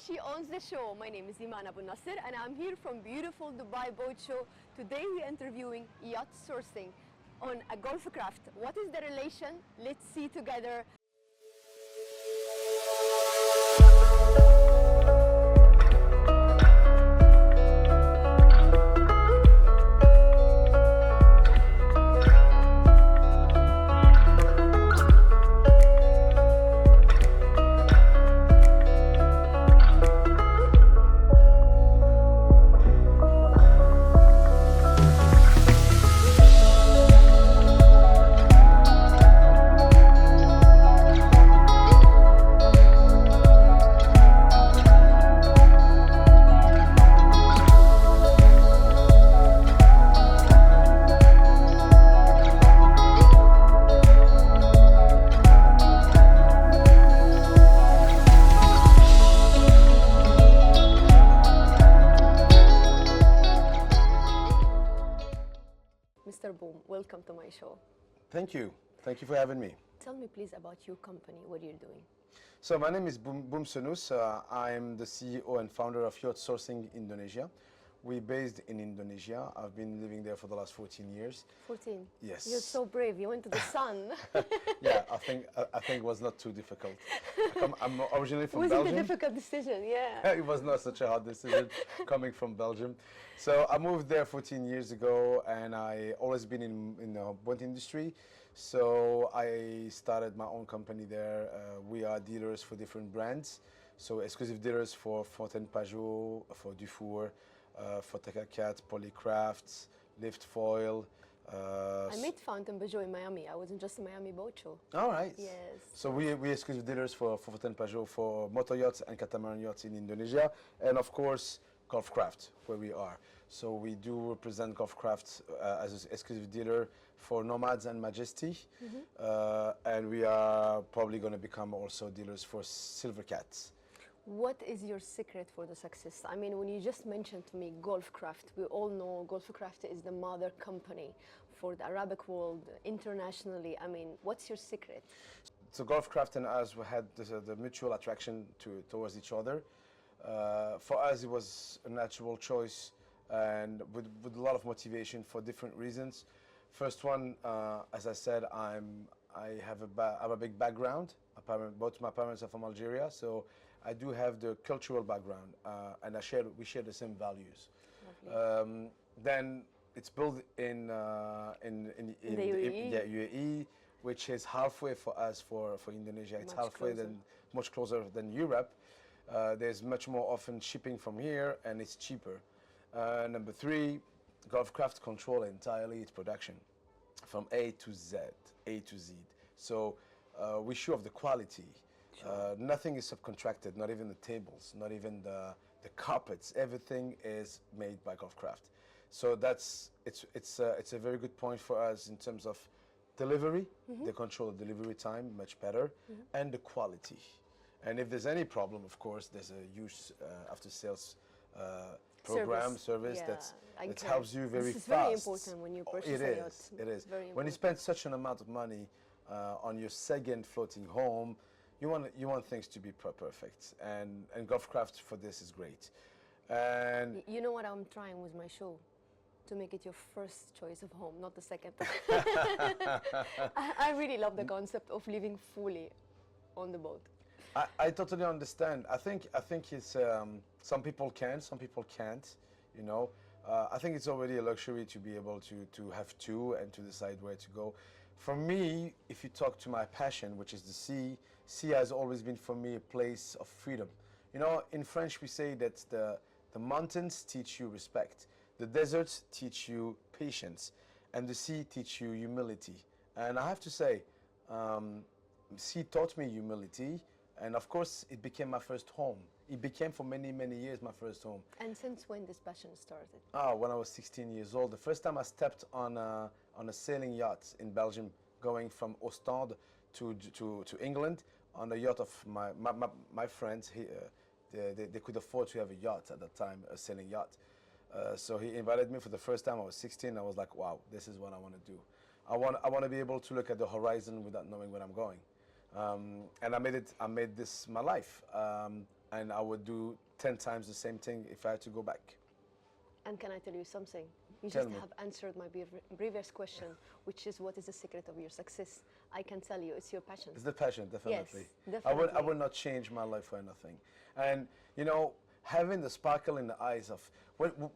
she owns the show. My name is Eman Nasr and I'm here from beautiful Dubai Boat Show. Today we're interviewing yacht sourcing on a golf craft. What is the relation? Let's see together. Mr. Boum, welcome to my show. Thank you. Thank you for having me. Tell me please about your company, what you're doing. So my name is Boum Senous. I'm the CEO and founder of Yacht Sourcing Indonesia. We're based in Indonesia. I've been living there for the last 14 years. 14? Yes. You're so brave. You went to the sun. Yeah, I think it was not too difficult. I'm originally from Belgium. It wasn't a difficult decision, yeah. It was not such a hard decision coming from Belgium. So I moved there 14 years ago, and I always been in the boat industry. So I started my own company there. We are dealers for different brands. So exclusive dealers for FromThe, for Dufour, for Cat, Polycrafts, Lift Foil. I met Fountain Peugeot in Miami. I was in just a Miami boat show. All right. Yes. So we exclusive dealers for Fountain Peugeot for motor yachts and catamaran yachts in Indonesia, and of course golf craft where we are. So we do represent golf craft as an exclusive dealer for Nomads and Majesty, and we are probably going to become also dealers for Silver Cats. What is your secret for the success? I mean, when you just mentioned to me Golf Craft, we all know Golf Craft is the mother company for the Arabic world internationally. I mean, what's your secret? So Golf Craft and us, we had the mutual attraction towards each other. For us, it was a natural choice and with a lot of motivation for different reasons. First one, as I said, I have a big background. Both my parents are from Algeria, so I do have the cultural background, and we share the same values. Then it's built in the UAE, which is halfway for us for Indonesia. It's halfway much closer than Europe. There's much more often shipping from here, and it's cheaper. Number three, Golf Craft control entirely its production from A to Z. So we show off the quality. Nothing is subcontracted, not even the tables, not even the carpets. Everything is made by Golf Craft. So it's a very good point for us in terms of delivery. They control the delivery time much better, and the quality. And if there's any problem, of course, there's a huge after-sales program service that helps you very fast. This is very important when you purchase a yacht. It is. When you spend such an amount of money on your second floating home, you want things to be perfect, and Golf Craft for this is great. And you know what I'm trying with my show? To make it your first choice of home, not the second. I really love the concept of living fully on the boat. I totally understand. I think it's some people can, some people can't. You know, I think it's already a luxury to be able to have two and to decide where to go. For me, if you talk to my passion, which is the sea has always been for me a place of freedom. You know, in French we say that the mountains teach you respect, the deserts teach you patience, and the sea teach you humility. And I have to say, sea taught me humility, and of course it became my first home. It became for many, many years my first home. And since when this passion started? When I was 16 years old. The first time I stepped on a sailing yacht in Belgium, going from Ostend to England on the yacht of my friends. They could afford to have a yacht at that time, a sailing yacht. So he invited me for the first time. I was 16. I was like, wow, this is what I want to do. I want to be able to look at the horizon without knowing where I'm going. And I made this my life. and I would do 10 times the same thing if I had to go back. And can I tell you something? You Tell just me. have answered my previous question, which is what is the secret of your success? I can tell you, it's your passion. It's the passion, definitely. Yes, I definitely. would not change my life for anything. And you know, having the sparkle in the eyes of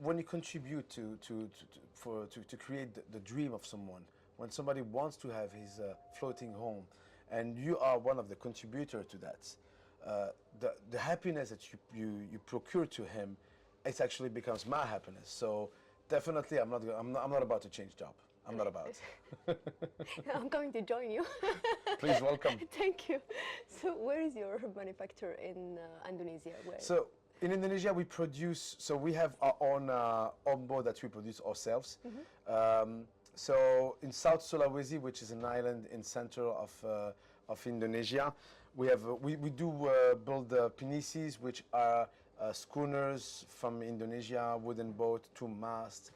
when you contribute to create the dream of someone, when somebody wants to have his floating home, and you are one of the contributors to that, the happiness that you procure to him, it actually becomes my happiness. So definitely, I'm not about to change job. I'm not about. I'm going to join you. Please welcome. Thank you. So where is your manufacturer in Indonesia? Where? So in Indonesia, we produce. So we have our own boat that we produce ourselves. So in South Sulawesi, which is an island in center of Indonesia, we do build the pinisis, which are schooners from Indonesia, wooden boat, 2 masts.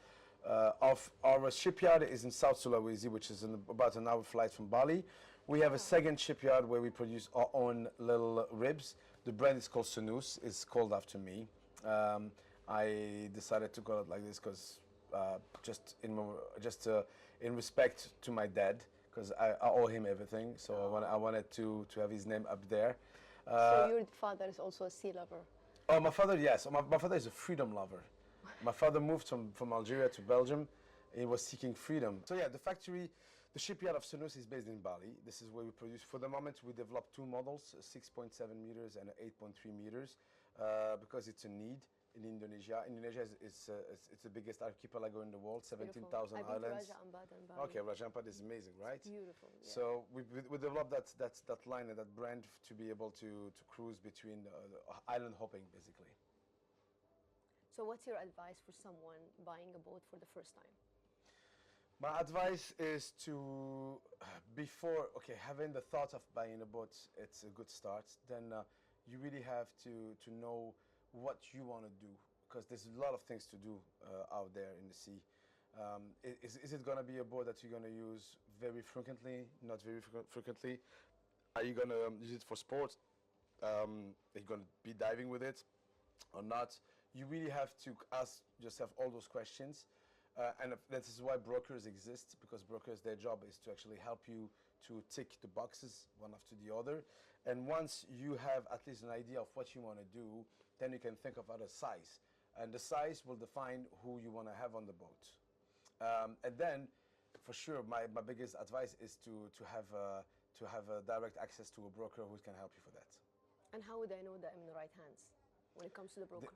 Of our shipyard is in South Sulawesi, which is about an hour flight from Bali. We have a second shipyard where we produce our own little ribs. The brand is called Senous. It's called after me. I decided to call it like this because just in respect to my dad, because I owe him everything. So I wanted to have his name up there. So your father is also a sea lover. Oh, my father, yes. My father is a freedom lover. My father moved from Algeria to Belgium. He was seeking freedom. So yeah, the shipyard of Senous is based in Bali. This is where we produce. For the moment, we developed 2 models, 6.7 meters and 8.3 meters, because it's a need in Indonesia. Indonesia is it's the biggest archipelago in the world, 17,000 islands. Raja Ampat and Bali. Okay, Raja Ampat is amazing, right? It's beautiful. Yeah. So we developed that line and that brand to be able to cruise between island hopping, basically. So what's your advice for someone buying a boat for the first time? My advice is to, having the thought of buying a boat, it's a good start. Then you really have to know what you want to do, because there's a lot of things to do out there in the sea. Is it going to be a boat that you're going to use very frequently, not very frequently? Are you going to use it for sport? Are you going to be diving with it or not? You really have to ask yourself all those questions. And this is why brokers exist, because brokers, their job is to actually help you to tick the boxes one after the other. And once you have at least an idea of what you want to do, then you can think of other size. And the size will define who you want to have on the boat. And then, for sure, my biggest advice is to have a direct access to a broker who can help you for that. And how would I know that I'm in the right hands when it comes to the broker?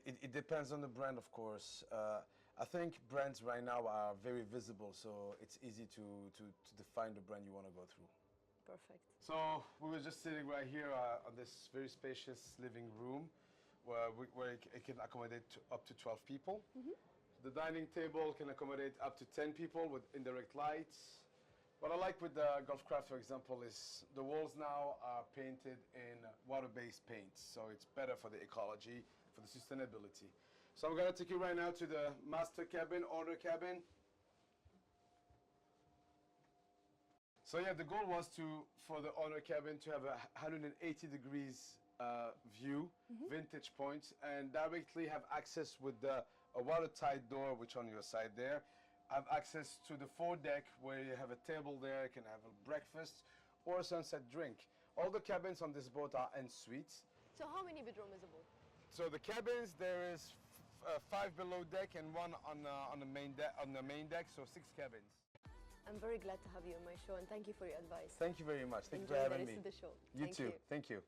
It depends on the brand, of course. I think brands right now are very visible, so it's easy to define the brand you want to go through. Perfect. So we were just sitting right here on this very spacious living room where it can accommodate up to 12 people. The dining table can accommodate up to 10 people with indirect lights. What I like with the Golfcraft, for example, is the walls now are painted in water-based paints, so it's better for the ecology, for the sustainability. So I'm going to take you right now to the master cabin, owner cabin. So yeah, the goal was for the owner cabin to have a 180 degrees view, vintage points, and directly have access with a watertight door, which on your side there. Have access to the foredeck where you have a table there, you can have a breakfast or a sunset drink. All the cabins on this boat are en suites. So how many bedrooms is a boat? So the cabins, there is 5 below deck and 1 on the main deck, so 6 cabins. I'm very glad to have you on my show, and thank you for your advice. Thank you very much. Thank you for Enjoy having the me. rest of the show. You Thank too. you. Thank you.